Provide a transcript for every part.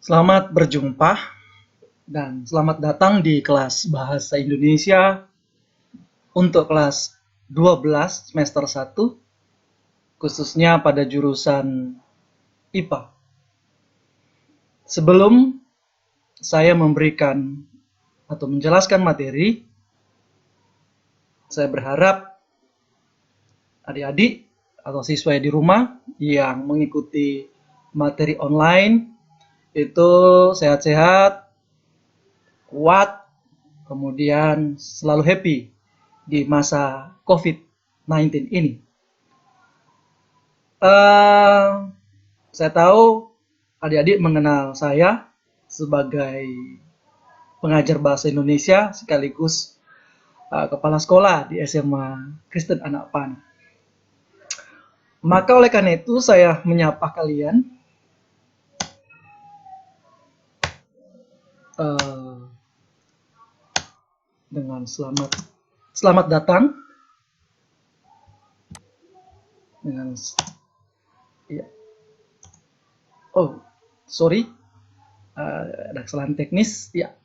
Selamat berjumpa dan selamat datang di kelas Bahasa Indonesia untuk kelas 12 semester 1, khususnya pada jurusan IPA. Sebelum saya memberikan atau menjelaskan materi, saya berharap adik-adik atau siswa di rumah yang mengikuti materi online itu sehat-sehat, kuat, kemudian selalu happy di masa COVID-19 ini. Saya tahu adik-adik mengenal saya sebagai pengajar bahasa Indonesia sekaligus kepala sekolah di SMA Kristen Anak Panah. Maka oleh karena itu saya menyapa kalian dengan selamat datang dengan ya. Oh, sorry, ada kesalahan teknis ya.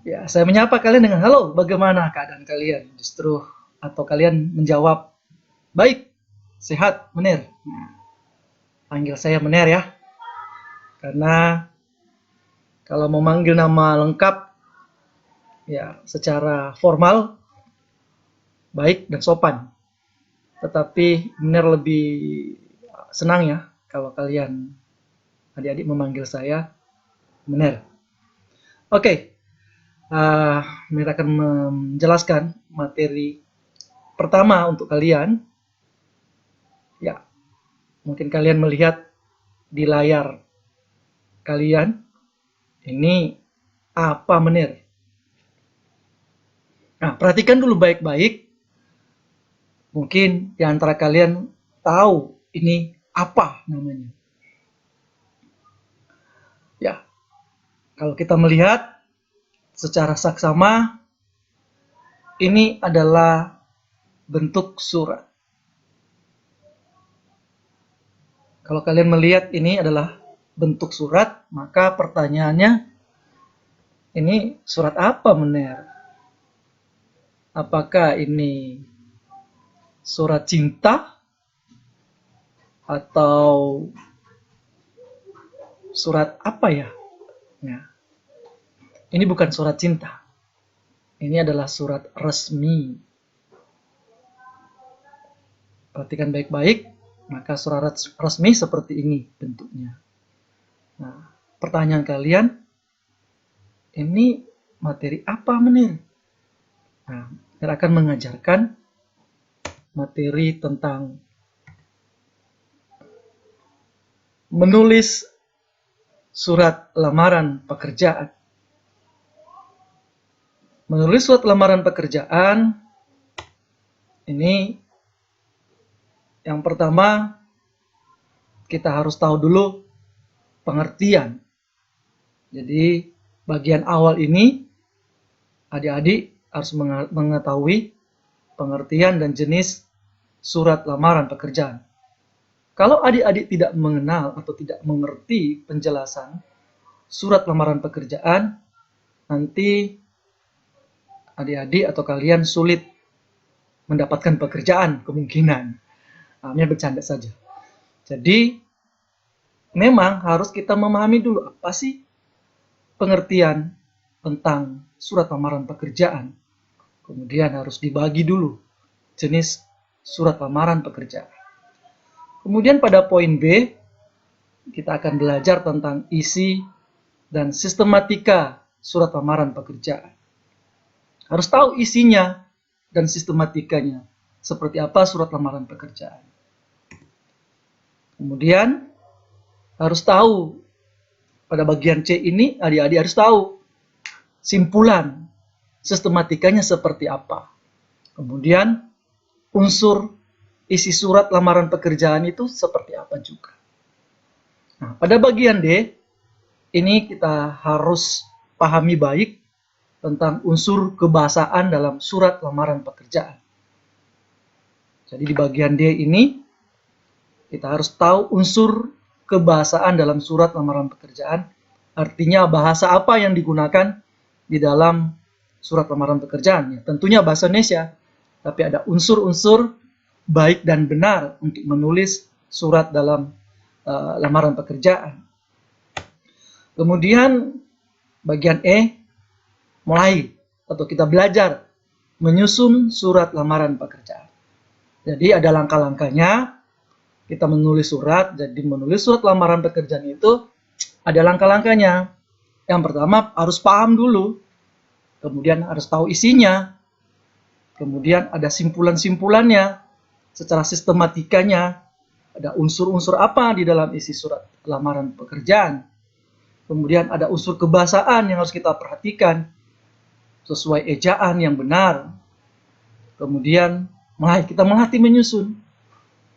Ya, saya menyapa kalian dengan halo, bagaimana keadaan kalian? Justru atau kalian menjawab baik, sehat, Menir. Nah, panggil saya Menir ya. Karena kalau mau manggil nama lengkap ya secara formal baik dan sopan. Tetapi Menir lebih senang ya kalau kalian adik-adik memanggil saya Menir. Oke. Menir akan menjelaskan materi pertama untuk kalian. Ya, mungkin kalian melihat di layar kalian ini apa Menir? Nah, perhatikan dulu baik-baik. Mungkin di antara kalian tahu ini apa namanya. Ya, kalau kita melihat secara saksama, ini adalah bentuk surat. Kalau kalian melihat ini adalah bentuk surat, maka pertanyaannya, ini surat apa Menir? Apakah ini surat cinta atau surat apa ya? Ya. Ini bukan surat cinta. Ini adalah surat resmi. Perhatikan baik-baik, maka surat resmi seperti ini bentuknya. Nah, pertanyaan kalian, ini materi apa Menir? Nah, Menir akan mengajarkan materi tentang menulis surat lamaran pekerjaan. Menulis surat lamaran pekerjaan ini yang pertama kita harus tahu dulu pengertian. Jadi bagian awal ini adik-adik harus mengetahui pengertian dan jenis surat lamaran pekerjaan. Kalau adik-adik tidak mengenal atau tidak mengerti penjelasan surat lamaran pekerjaan, nanti adik-adik atau kalian sulit mendapatkan pekerjaan kemungkinan. Ini bercanda saja. Jadi memang harus kita memahami dulu apa sih pengertian tentang surat lamaran pekerjaan. Kemudian harus dibagi dulu jenis surat lamaran pekerjaan. Kemudian pada poin B, kita akan belajar tentang isi dan sistematika surat lamaran pekerjaan. Harus tahu isinya dan sistematikanya. Seperti apa surat lamaran pekerjaan. Kemudian harus tahu pada bagian C ini adik-adik harus tahu simpulan sistematikanya seperti apa. Kemudian unsur isi surat lamaran pekerjaan itu seperti apa juga. Nah, pada bagian D ini kita harus pahami baik tentang unsur kebahasaan dalam surat lamaran pekerjaan. Jadi di bagian D ini kita harus tahu unsur kebahasaan dalam surat lamaran pekerjaan. Artinya bahasa apa yang digunakan di dalam surat lamaran pekerjaan. Ya, tentunya bahasa Indonesia, tapi ada unsur-unsur baik dan benar untuk menulis surat dalam lamaran pekerjaan. Kemudian bagian E, mulai atau kita belajar menyusun surat lamaran pekerjaan. Jadi ada langkah-langkahnya. Kita menulis surat, jadi menulis surat lamaran pekerjaan itu ada langkah-langkahnya. Yang pertama harus paham dulu, kemudian harus tahu isinya, kemudian ada simpulan-simpulannya, secara sistematikanya, ada unsur-unsur apa di dalam isi surat lamaran pekerjaan. Kemudian ada unsur kebahasaan yang harus kita perhatikan, sesuai ejaan yang benar. Kemudian kita melatih menyusun.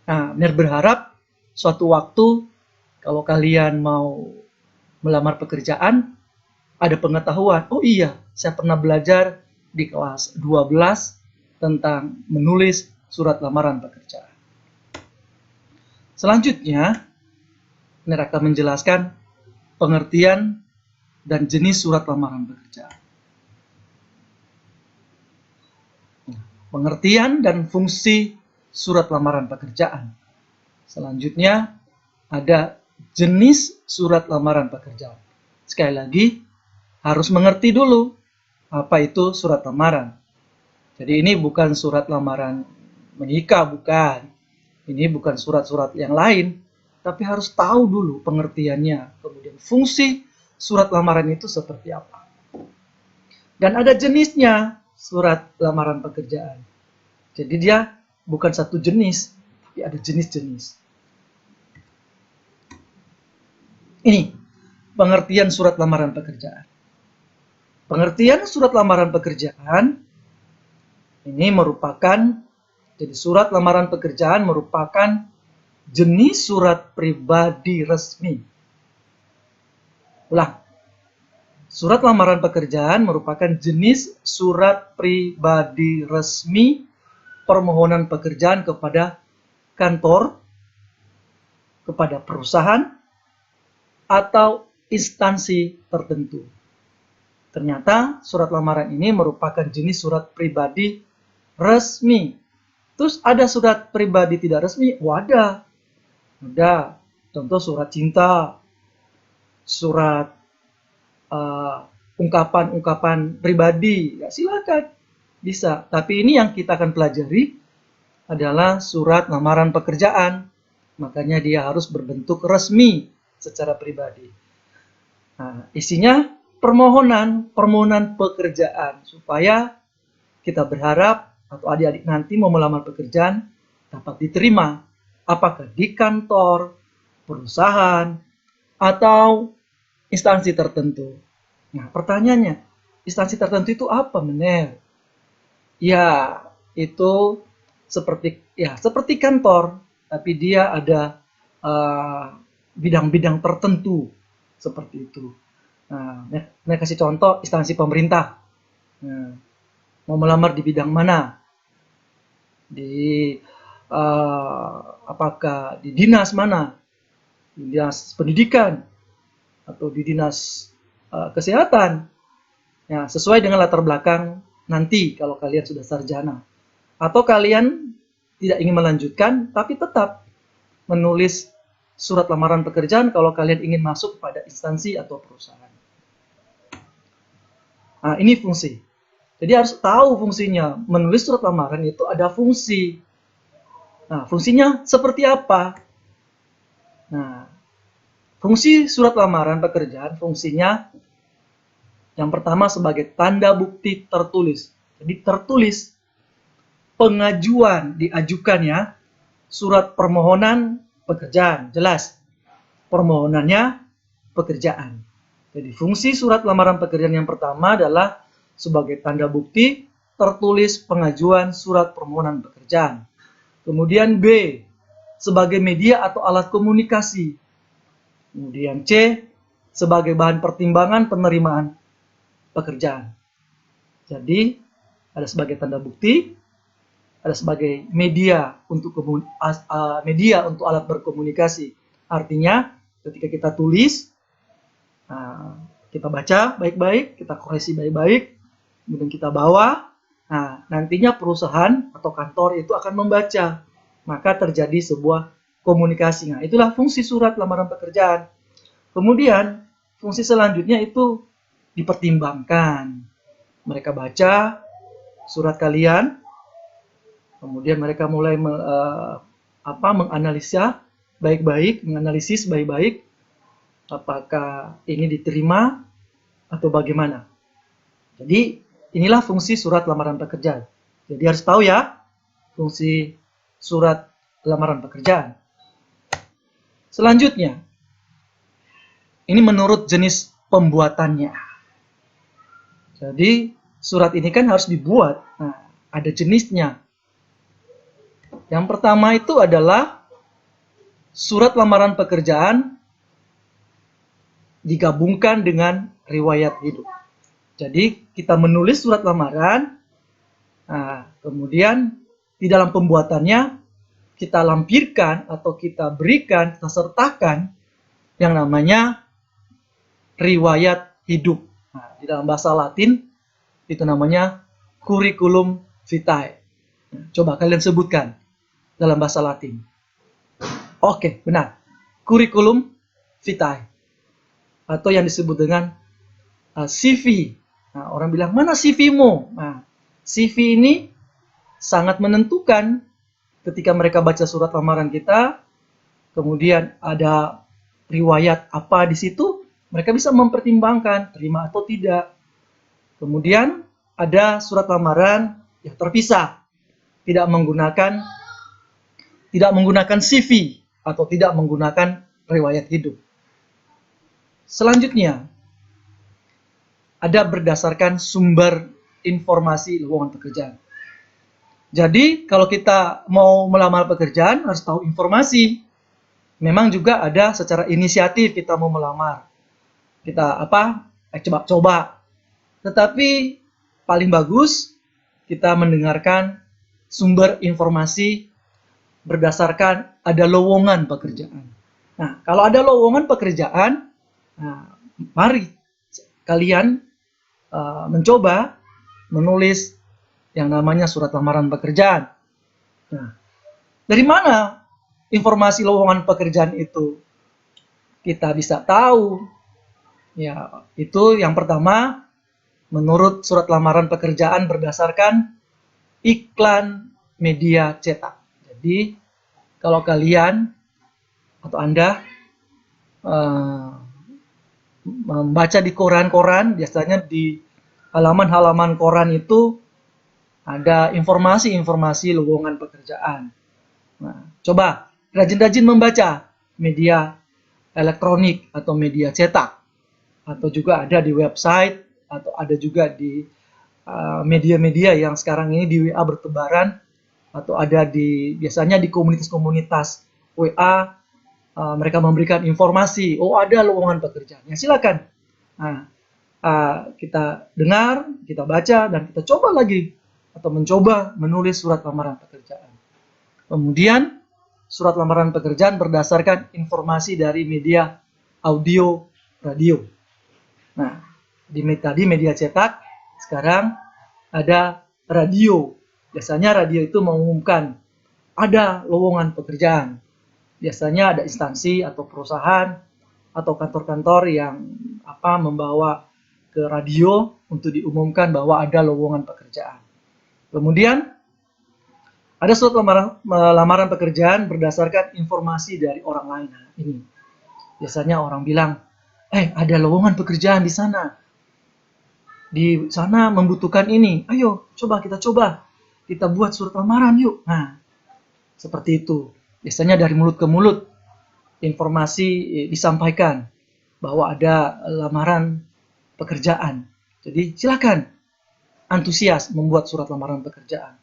Nah, Mir berharap suatu waktu kalau kalian mau melamar pekerjaan, ada pengetahuan, oh iya, saya pernah belajar di kelas 12 tentang menulis surat lamaran pekerjaan. Selanjutnya, Mir akan menjelaskan pengertian dan jenis surat lamaran pekerjaan. Pengertian dan fungsi surat lamaran pekerjaan. Selanjutnya ada jenis surat lamaran pekerjaan. Sekali lagi harus mengerti dulu apa itu surat lamaran. Jadi ini bukan surat lamaran menikah, bukan. Ini bukan surat-surat yang lain, tapi harus tahu dulu pengertiannya. Kemudian fungsi surat lamaran itu seperti apa. Dan ada jenisnya surat lamaran pekerjaan. Jadi dia bukan satu jenis, tapi ada jenis-jenis. Ini pengertian surat lamaran pekerjaan. Pengertian surat lamaran pekerjaan ini merupakan, jadi surat lamaran pekerjaan merupakan jenis surat pribadi resmi. Ulang. Surat lamaran pekerjaan merupakan jenis surat pribadi resmi permohonan pekerjaan kepada kantor, kepada perusahaan, atau instansi tertentu. Ternyata surat lamaran ini merupakan jenis surat pribadi resmi. Terus ada surat pribadi tidak resmi? Ada. Contoh surat cinta, surat ungkapan-ungkapan pribadi. Ya silakan. Bisa, tapi ini yang kita akan pelajari adalah surat lamaran pekerjaan. Makanya dia harus berbentuk resmi secara pribadi. Nah, isinya permohonan pekerjaan supaya kita berharap atau adik-adik nanti mau melamar pekerjaan dapat diterima. Apakah di kantor, perusahaan, atau instansi tertentu. Nah, pertanyaannya, instansi tertentu itu apa, Mener? Ya, itu seperti kantor, tapi dia ada bidang-bidang tertentu seperti itu. Nah, saya kasih contoh instansi pemerintah. Nah, mau melamar di bidang mana? Apakah di dinas mana? Di dinas pendidikan atau di dinas kesehatan? Ya, sesuai dengan latar belakang nanti kalau kalian sudah sarjana. Atau kalian tidak ingin melanjutkan, tapi tetap menulis surat lamaran pekerjaan kalau kalian ingin masuk pada instansi atau perusahaan. Nah, ini fungsi. Jadi harus tahu fungsinya. Menulis surat lamaran itu ada fungsi. Nah, fungsinya seperti apa? Nah, fungsi surat lamaran pekerjaan, fungsinya yang pertama sebagai tanda bukti tertulis. Jadi tertulis pengajuan diajukannya surat permohonan pekerjaan. Jelas, permohonannya pekerjaan. Jadi fungsi surat lamaran pekerjaan yang pertama adalah sebagai tanda bukti tertulis pengajuan surat permohonan pekerjaan. Kemudian B, sebagai media atau alat komunikasi. Kemudian C, sebagai bahan pertimbangan penerimaan pekerjaan. Jadi ada sebagai tanda bukti, ada sebagai media untuk alat berkomunikasi. Artinya ketika kita tulis, kita baca baik-baik, kita koreksi baik-baik, kemudian kita bawa. Nah, nantinya perusahaan atau kantor itu akan membaca, maka terjadi sebuah komunikasi. Nah, itulah fungsi surat lamaran pekerjaan. Kemudian, fungsi selanjutnya itu dipertimbangkan. Mereka baca surat kalian, kemudian mereka mulai menganalisis baik-baik, apakah ini diterima atau bagaimana. Jadi, inilah fungsi surat lamaran pekerjaan. Jadi harus tahu ya, fungsi surat lamaran pekerjaan. Selanjutnya, ini menurut jenis pembuatannya. Jadi, surat ini kan harus dibuat. Nah, ada jenisnya. Yang pertama itu adalah surat lamaran pekerjaan digabungkan dengan riwayat hidup. Jadi kita menulis surat lamaran, kemudian di dalam pembuatannya kita lampirkan atau kita berikan, kita sertakan yang namanya riwayat hidup. Nah, di dalam bahasa Latin itu namanya curriculum vitae. Coba kalian sebutkan dalam bahasa Latin. Oke, benar. Curriculum vitae. Atau yang disebut dengan CV. Nah, orang bilang, mana CV-mu? Nah, CV ini sangat menentukan ketika mereka baca surat lamaran kita, kemudian ada riwayat apa di situ, mereka bisa mempertimbangkan terima atau tidak. Kemudian ada surat lamaran yang terpisah, tidak menggunakan CV atau tidak menggunakan riwayat hidup. Selanjutnya, ada berdasarkan sumber informasi lowongan pekerjaan. Jadi, kalau kita mau melamar pekerjaan, harus tahu informasi. Memang juga ada secara inisiatif kita mau melamar. Kita coba-coba. Tetapi, paling bagus kita mendengarkan sumber informasi berdasarkan ada lowongan pekerjaan. Nah, kalau ada lowongan pekerjaan, mari kalian mencoba menulis yang namanya surat lamaran pekerjaan. Nah, dari mana informasi lowongan pekerjaan itu kita bisa tahu? Ya, itu yang pertama, menurut surat lamaran pekerjaan berdasarkan iklan media cetak. Jadi, kalau kalian atau Anda membaca di koran-koran, biasanya di halaman-halaman koran itu ada informasi-informasi lowongan pekerjaan. Nah, coba rajin-rajin membaca media elektronik atau media cetak, atau juga ada di website, atau ada juga di media-media yang sekarang ini di WA bertebaran, atau ada biasanya di komunitas-komunitas WA. Mereka memberikan informasi, ada lowongan pekerjaan. Ya, silakan. Nah, kita dengar, kita baca, dan kita coba lagi atau mencoba menulis surat lamaran pekerjaan. Kemudian, surat lamaran pekerjaan berdasarkan informasi dari media audio, radio. Nah, tadi media cetak, sekarang ada radio. Biasanya radio itu mengumumkan ada lowongan pekerjaan. Biasanya ada instansi atau perusahaan atau kantor-kantor yang membawa ke radio untuk diumumkan bahwa ada lowongan pekerjaan. Kemudian ada surat lamaran pekerjaan berdasarkan informasi dari orang lain. Nah, ini biasanya orang bilang, ada lowongan pekerjaan di sana. Di sana membutuhkan ini. Ayo, kita buat surat lamaran yuk. Nah, seperti itu. Biasanya dari mulut ke mulut informasi disampaikan bahwa ada lamaran pekerjaan. Jadi silakan antusias membuat surat lamaran pekerjaan.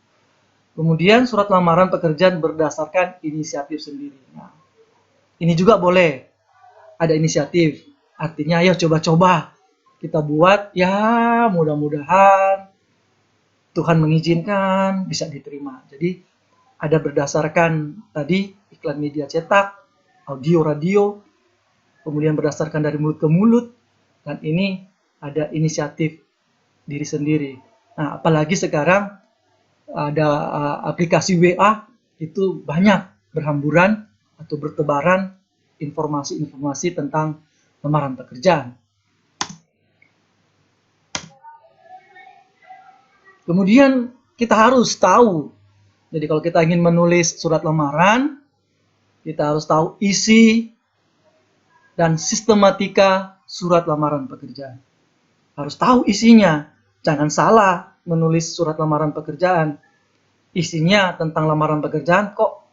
Kemudian surat lamaran pekerjaan berdasarkan inisiatif sendiri. Nah, ini juga boleh ada inisiatif. Artinya ayo coba-coba kita buat, ya mudah-mudahan Tuhan mengizinkan bisa diterima. Jadi ada berdasarkan tadi iklan media cetak, audio, radio, kemudian berdasarkan dari mulut ke mulut, dan ini ada inisiatif diri sendiri. Nah, apalagi sekarang ada aplikasi WA, itu banyak berhamburan atau bertebaran informasi-informasi tentang lamaran pekerjaan. Kemudian kita harus tahu, jadi kalau kita ingin menulis surat lamaran, kita harus tahu isi dan sistematika surat lamaran pekerjaan. Harus tahu isinya, jangan salah menulis surat lamaran pekerjaan. Isinya tentang lamaran pekerjaan kok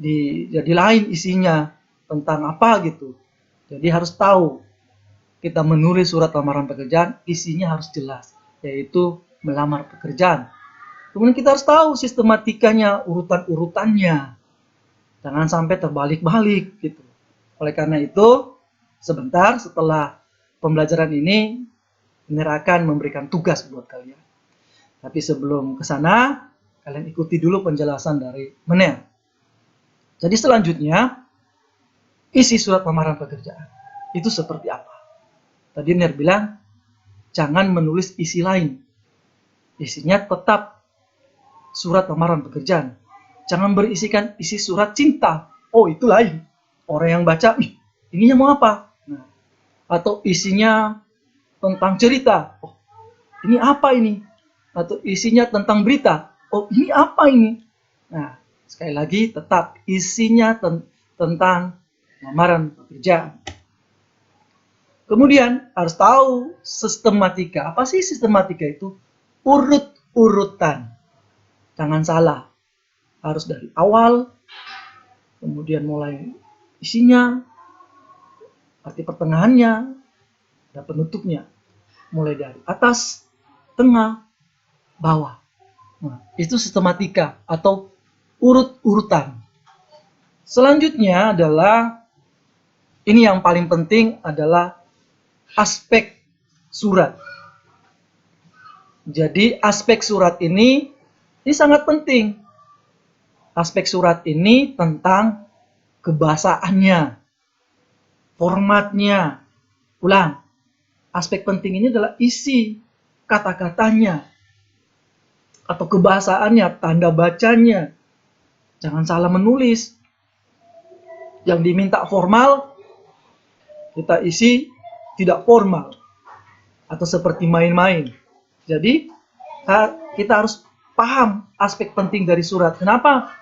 jadi lain isinya tentang apa gitu. Jadi harus tahu, kita menulis surat lamaran pekerjaan, isinya harus jelas, yaitu melamar pekerjaan. Kemudian kita harus tahu sistematikanya, urutan-urutannya. Jangan sampai terbalik-balik gitu. Oleh karena itu, sebentar setelah pembelajaran ini akan memberikan tugas buat kalian. Tapi sebelum ke sana, kalian ikuti dulu penjelasan dari Mener. Jadi selanjutnya, isi surat lamaran pekerjaan itu seperti apa? Tadi Mener bilang, jangan menulis isi lain. Isinya tetap surat lamaran pekerjaan. Jangan berisikan isi surat cinta. Oh, itu lain. Orang yang baca, ininya mau apa? Nah, atau isinya tentang cerita. Oh, ini apa ini? Atau isinya tentang berita. Oh, ini apa ini? Nah, sekali lagi tetap isinya tentang lamaran pekerjaan. Kemudian harus tahu sistematika. Apa sih sistematika itu? Urut-urutan. Jangan salah. Harus dari awal, kemudian mulai isinya, arti pertengahannya, dan penutupnya. Mulai dari atas, tengah, bawah. Nah, itu sistematika atau urut-urutan. Selanjutnya adalah, ini yang paling penting adalah aspek surat. Jadi aspek surat ini sangat penting. Aspek surat ini tentang kebahasaannya, formatnya. Ulang, aspek penting ini adalah isi kata-katanya, atau kebahasaannya, tanda bacanya. Jangan salah menulis. Yang diminta formal, kita isi tidak formal, atau seperti main-main. Jadi, kita harus paham aspek penting dari surat. Kenapa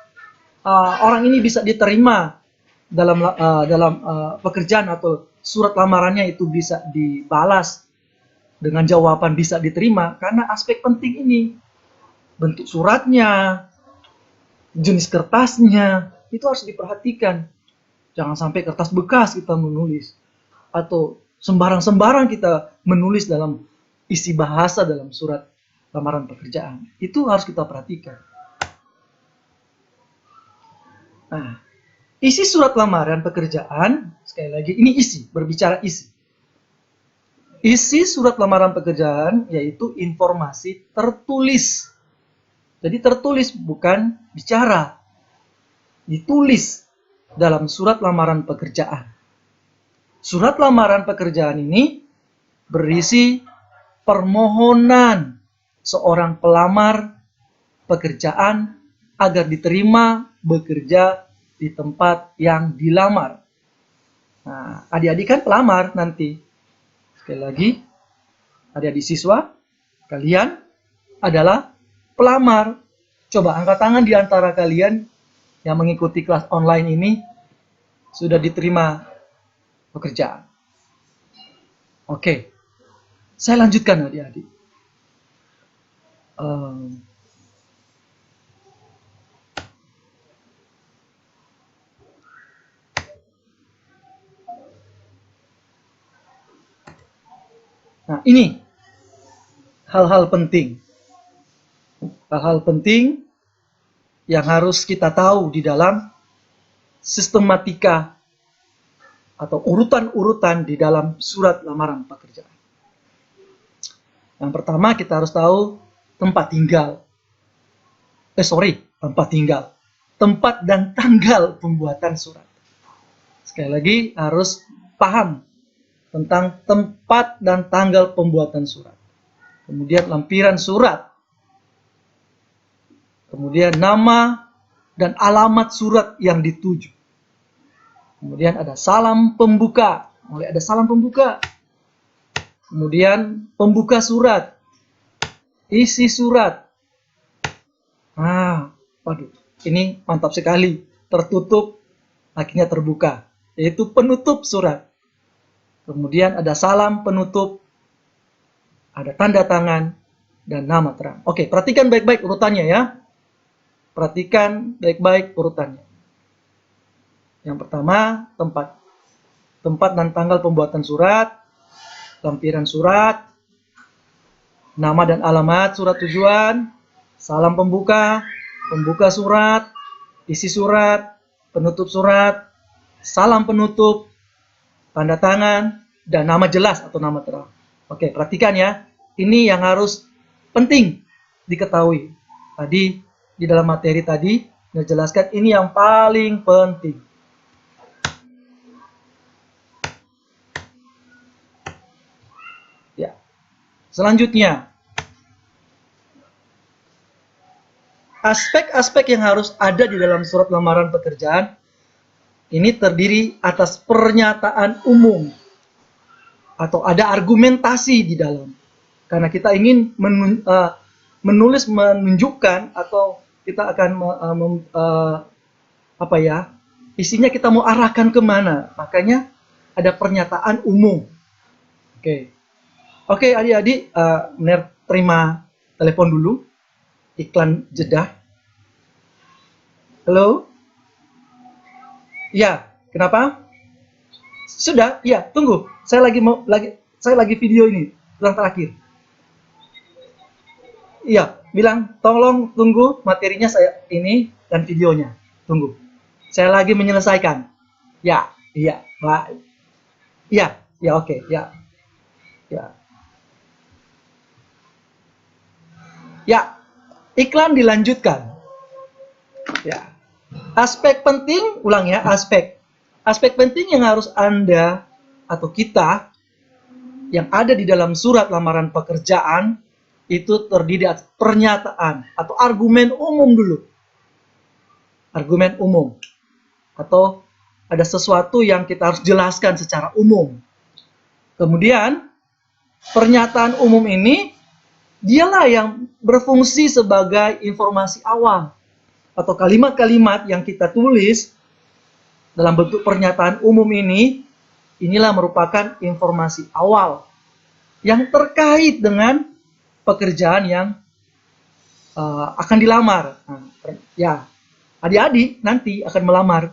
orang ini bisa diterima dalam pekerjaan atau surat lamarannya itu bisa dibalas dengan jawaban bisa diterima? Karena aspek penting ini. Bentuk suratnya, jenis kertasnya, itu harus diperhatikan. Jangan sampai kertas bekas kita menulis, atau sembarang-sembarang kita menulis dalam isi bahasa dalam surat lamaran pekerjaan. Itu harus kita perhatikan. Nah, isi surat lamaran pekerjaan, sekali lagi, ini isi, berbicara isi. Isi surat lamaran pekerjaan yaitu informasi tertulis. Jadi tertulis, bukan bicara. Ditulis dalam surat lamaran pekerjaan. Surat lamaran pekerjaan ini berisi permohonan seorang pelamar pekerjaan agar diterima bekerja di tempat yang dilamar. Nah, adik-adik kan pelamar nanti. Sekali lagi, adik-adik siswa, kalian adalah pelamar. Coba angkat tangan di antara kalian yang mengikuti kelas online ini sudah diterima pekerjaan. Oke, saya lanjutkan adik-adik. Nah, ini hal-hal penting. Hal-hal penting yang harus kita tahu di dalam sistematika atau urutan-urutan di dalam surat lamaran pekerjaan. Yang pertama, kita harus tahu tempat tinggal. Tempat tinggal. Tempat dan tanggal pembuatan surat. Sekali lagi, harus paham tentang tempat dan tanggal pembuatan surat. Kemudian lampiran surat. Kemudian nama dan alamat surat yang dituju. Kemudian ada salam pembuka. Mulai ada salam pembuka. Kemudian pembuka surat. Isi surat. Waduh, ini mantap sekali. Tertutup, akhirnya terbuka. Yaitu penutup surat. Kemudian ada salam penutup. Ada tanda tangan. Dan nama terang. Oke, perhatikan baik-baik urutannya ya. Perhatikan baik-baik urutannya. Yang pertama, tempat. Tempat dan tanggal pembuatan surat. Lampiran surat. Nama dan alamat surat tujuan. Salam pembuka. Pembuka surat. Isi surat. Penutup surat. Salam penutup. Tanda tangan. Dan nama jelas atau nama terang. Oke, perhatikan ya. Ini yang harus penting diketahui. Tadi di dalam materi tadi dijelaskan ini yang paling penting. Ya. Selanjutnya, aspek-aspek yang harus ada di dalam surat lamaran pekerjaan ini terdiri atas pernyataan umum atau ada argumentasi di dalam. Karena kita ingin menulis menunjukkan atau kita akan isinya kita mau arahkan kemana. Makanya ada pernyataan umum. Oke, adik-adik, Ner terima telepon dulu. Iklan jeda. Halo? Ya, kenapa? Sudah, ya, tunggu. Saya lagi video ini, yang terakhir. Iya, bilang tolong tunggu materinya saya ini dan videonya. Tunggu. Saya lagi menyelesaikan. Ya, iya, Pak. Ya, oke, ya. Ya. Ya, iklan dilanjutkan. Ya. Aspek penting, ulang ya, aspek penting yang harus Anda atau kita yang ada di dalam surat lamaran pekerjaan itu terdiri atas pernyataan atau argumen umum dulu. Argumen umum. Atau ada sesuatu yang kita harus jelaskan secara umum. Kemudian, pernyataan umum ini dialah yang berfungsi sebagai informasi awal atau kalimat-kalimat yang kita tulis dalam bentuk pernyataan umum ini, inilah merupakan informasi awal yang terkait dengan pekerjaan yang akan dilamar. Ya, adik-adik nanti akan melamar.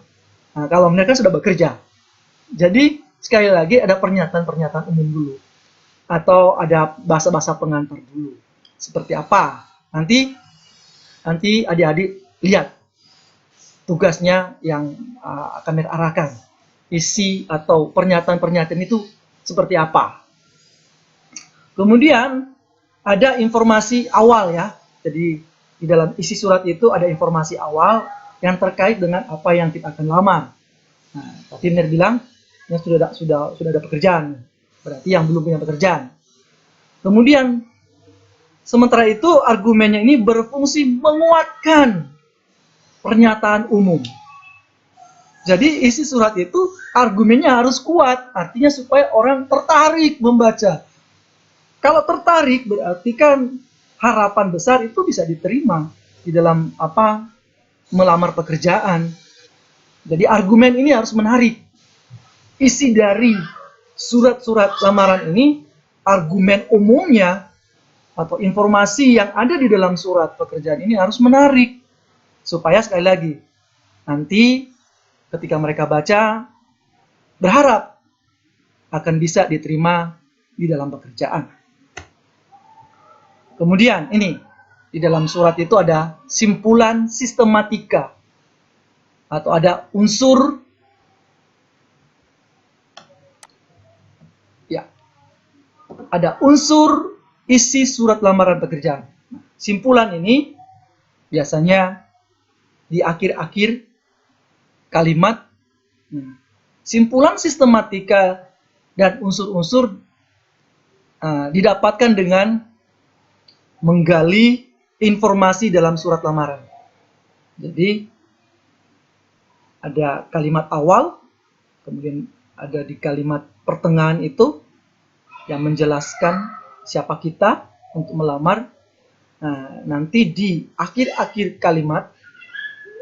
Kalau mereka sudah bekerja. Jadi, sekali lagi ada pernyataan-pernyataan umum dulu. Atau ada bahasa-bahasa pengantar dulu. Seperti apa? Nanti adik-adik lihat tugasnya yang akan mereka arahkan. Isi atau pernyataan-pernyataan itu seperti apa. Kemudian ada informasi awal ya. Jadi di dalam isi surat itu ada informasi awal yang terkait dengan apa yang kita akan lamar. Nah, tadi Mir bilang yang sudah ada pekerjaan. Berarti yang belum punya pekerjaan. Kemudian sementara itu argumennya ini berfungsi menguatkan pernyataan umum. Jadi isi surat itu argumennya harus kuat, artinya supaya orang tertarik membaca. Kalau tertarik berarti kan harapan besar itu bisa diterima di dalam melamar pekerjaan. Jadi argumen ini harus menarik. Isi dari surat-surat lamaran ini, argumen umumnya atau informasi yang ada di dalam surat pekerjaan ini harus menarik. Supaya sekali lagi, nanti ketika mereka baca, berharap akan bisa diterima di dalam pekerjaan. Kemudian ini, di dalam surat itu ada simpulan sistematika. Atau ada unsur, ya, ada unsur isi surat lamaran pekerjaan. Simpulan ini biasanya di akhir-akhir kalimat Simpulan sistematika dan unsur-unsur didapatkan dengan menggali informasi dalam surat lamaran. Jadi ada kalimat awal, kemudian ada di kalimat pertengahan itu yang menjelaskan siapa kita untuk melamar. Nah, nanti di akhir-akhir kalimat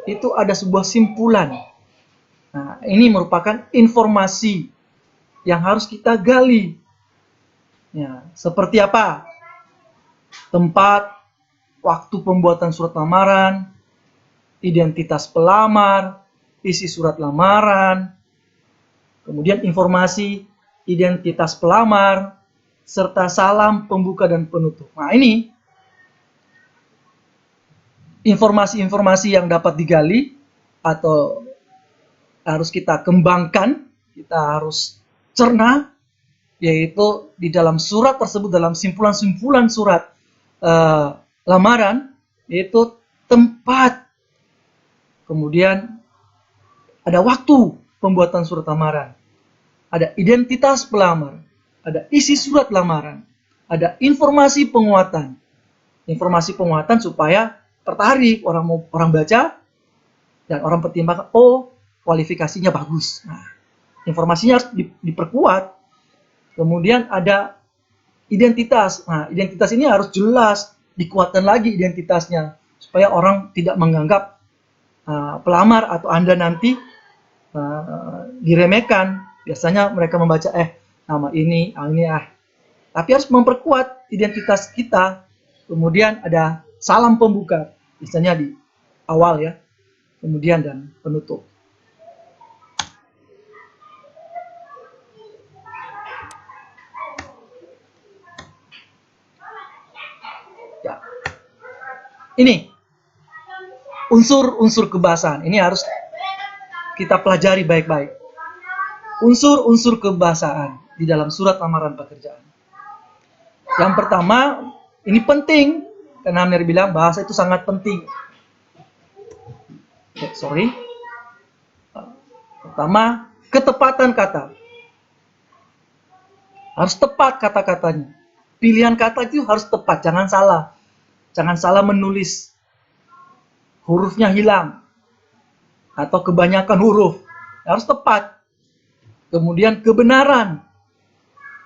itu ada sebuah simpulan. Nah, ini merupakan informasi yang harus kita gali. Ya, seperti apa? Tempat, waktu pembuatan surat lamaran, identitas pelamar, isi surat lamaran, kemudian informasi identitas pelamar, serta salam pembuka dan penutup. Nah, ini informasi-informasi yang dapat digali atau harus kita kembangkan, kita harus cerna, yaitu di dalam surat tersebut, dalam simpulan-simpulan surat lamaran, yaitu tempat, kemudian ada waktu pembuatan surat lamaran, ada identitas pelamar, ada isi surat lamaran, ada informasi penguatan. Informasi penguatan supaya tertarik orang baca dan orang pertimbangkan, oh kualifikasinya bagus. Nah, informasinya harus diperkuat. Kemudian ada identitas. Nah, identitas ini harus jelas, dikuatkan lagi identitasnya supaya orang tidak menganggap pelamar atau Anda nanti diremehkan. Biasanya mereka membaca nama ini. Tapi harus memperkuat identitas kita. Kemudian ada salam pembuka, misalnya di awal ya, kemudian dan penutup. Ya. Ini unsur-unsur kebahasaan. Ini harus kita pelajari baik-baik. Unsur-unsur kebahasaan di dalam surat lamaran pekerjaan. Yang pertama, ini penting. Karena Amir bilang bahasa itu sangat penting. Pertama, ketepatan kata. Harus tepat kata-katanya. Pilihan kata itu harus tepat, jangan salah. Jangan salah menulis. Hurufnya hilang. Atau kebanyakan huruf. Harus tepat. Kemudian kebenaran.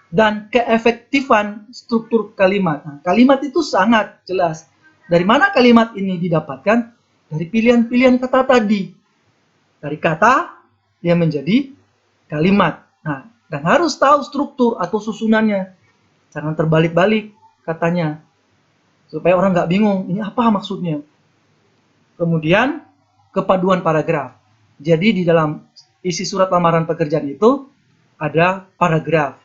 Dan keefektifan struktur kalimat. Nah, kalimat itu sangat jelas. Dari mana kalimat ini didapatkan? Dari pilihan-pilihan kata tadi. Dari kata yang menjadi kalimat. Nah, dan harus tahu struktur atau susunannya. Jangan terbalik-balik katanya. Supaya orang nggak bingung, ini apa maksudnya. Kemudian, kepaduan paragraf. Jadi di dalam isi surat lamaran pekerjaan itu ada paragraf.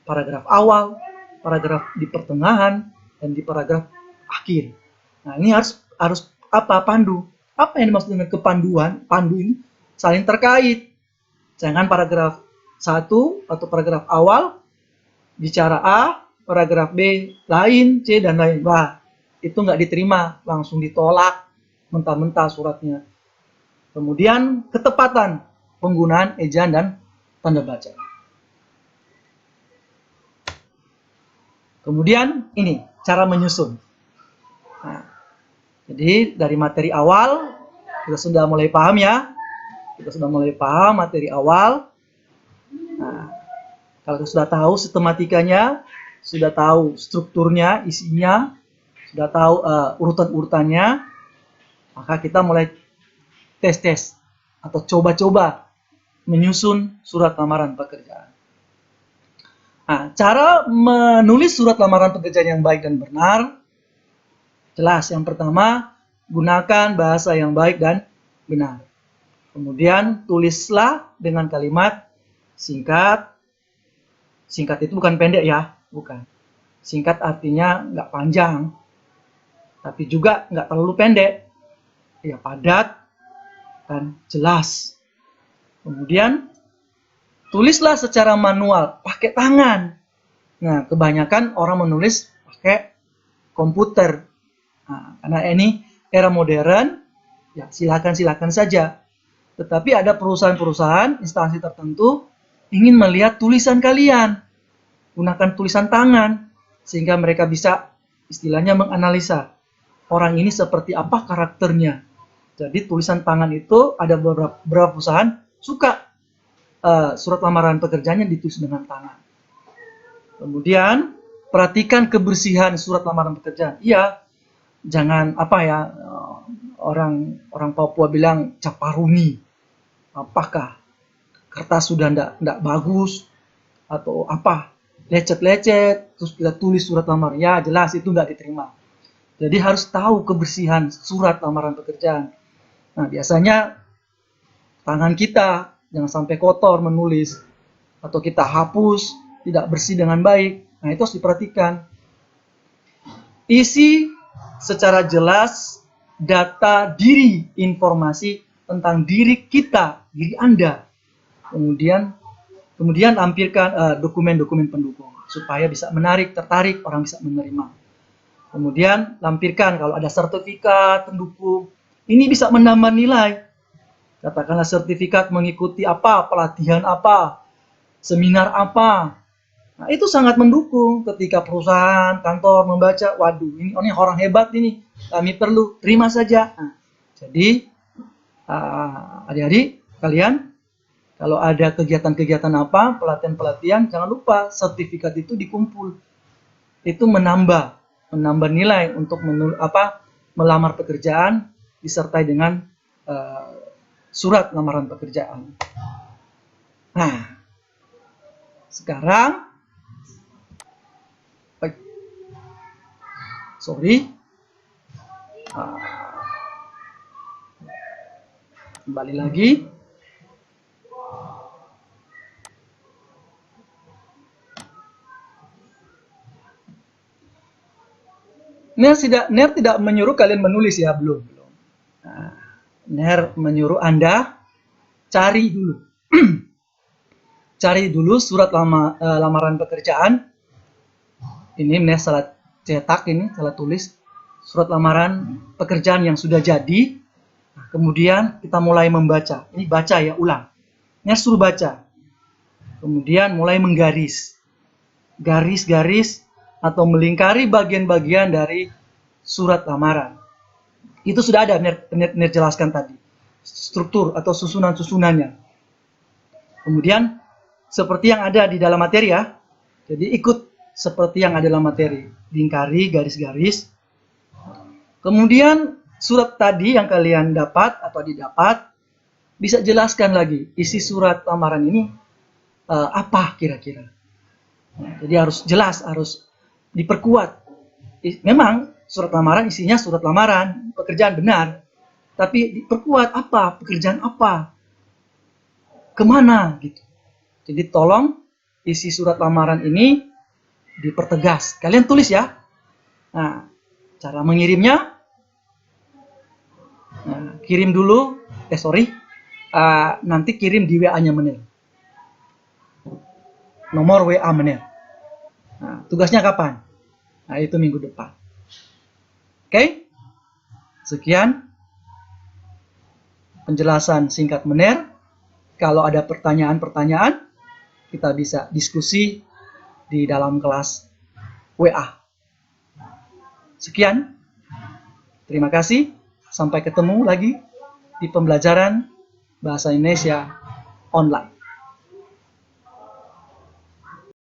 Paragraf awal, paragraf di pertengahan, dan di paragraf akhir. Nah, ini harus apa? Pandu. Apa yang dimaksud dengan kepanduan? Pandu ini saling terkait. Jangan paragraf 1 atau paragraf awal bicara A, paragraf B lain, C dan lain. Wah, itu nggak diterima, langsung ditolak mentah-mentah suratnya. Kemudian ketepatan penggunaan ejaan dan tanda baca. Kemudian ini cara menyusun. Nah, jadi dari materi awal kita sudah mulai paham ya. Kita sudah mulai paham materi awal. Nah, kalau sudah tahu sistematikanya, sudah tahu strukturnya, isinya, sudah tahu urutan-urutannya, maka kita mulai tes-tes atau coba-coba menyusun surat lamaran pekerjaan. Nah, cara menulis surat lamaran pekerjaan yang baik dan benar, jelas yang pertama, gunakan bahasa yang baik dan benar. Kemudian tulislah dengan kalimat singkat. Singkat itu bukan pendek ya, bukan. Singkat artinya nggak panjang, tapi juga nggak terlalu pendek. Ya padat dan jelas. Kemudian tulislah secara manual, pakai tangan. Nah, kebanyakan orang menulis pakai komputer. Nah, karena ini era modern, ya silakan saja. Tetapi ada perusahaan-perusahaan, instansi tertentu ingin melihat tulisan kalian. Gunakan tulisan tangan sehingga mereka bisa istilahnya menganalisa orang ini seperti apa karakternya. Jadi tulisan tangan itu ada beberapa perusahaan suka surat lamaran pekerjaannya ditulis dengan tangan. Kemudian perhatikan kebersihan surat lamaran pekerjaan. Iya, jangan orang Papua bilang caparuni. Apakah kertas sudah ndak bagus atau apa lecet-lecet terus kita tulis surat lamaran, ya jelas itu nggak diterima. Jadi harus tahu kebersihan surat lamaran pekerjaan. Nah, biasanya tangan kita jangan sampai kotor menulis atau kita hapus tidak bersih dengan baik. Nah, itu harus diperhatikan. Isi secara jelas data diri, informasi tentang diri kita, diri Anda. Kemudian lampirkan dokumen-dokumen pendukung supaya bisa tertarik, orang bisa menerima. Kemudian lampirkan kalau ada sertifikat pendukung, ini bisa menambah nilai. Katakanlah sertifikat mengikuti apa, pelatihan apa, seminar apa. Nah, itu sangat mendukung ketika perusahaan, kantor membaca, waduh, ini orang hebat ini, kami perlu, terima saja. Nah, jadi, adik-adik, kalian, kalau ada kegiatan-kegiatan apa, pelatihan-pelatihan, jangan lupa sertifikat itu dikumpul. Itu menambah nilai untuk melamar pekerjaan disertai dengan surat lamaran pekerjaan. Nah, sekarang kembali lagi. Ner tidak menyuruh kalian menulis ya, belum. Nah, Ner menyuruh Anda cari dulu. Cari dulu surat lamaran pekerjaan. Ini Ner salah cetak, ini salah tulis. Surat lamaran pekerjaan yang sudah jadi. Nah, kemudian kita mulai membaca. Ini baca ya, ulang. Ner suruh baca. Kemudian mulai menggaris. Garis-garis atau melingkari bagian-bagian dari surat lamaran. Itu sudah ada Ner jelaskan tadi. Struktur atau susunan-susunannya. Kemudian seperti yang ada di dalam materi ya. Jadi ikut seperti yang ada dalam materi. Lingkari garis-garis. Kemudian surat tadi yang kalian dapat atau didapat bisa jelaskan lagi isi surat lamaran ini apa kira-kira. Jadi harus jelas, harus diperkuat. Memang surat lamaran isinya surat lamaran, pekerjaan benar. Tapi diperkuat apa, pekerjaan apa, kemana gitu. Jadi tolong isi surat lamaran ini dipertegas. Kalian tulis ya. Nah, cara mengirimnya, kirim dulu, nanti kirim di WA-nya Menir. Nomor WA Menir. Nah, tugasnya kapan? Nah, itu minggu depan. Oke? Sekian penjelasan singkat Menir. Kalau ada pertanyaan-pertanyaan, kita bisa diskusi di dalam kelas WA. Sekian. Terima kasih. Sampai ketemu lagi di pembelajaran Bahasa Indonesia online.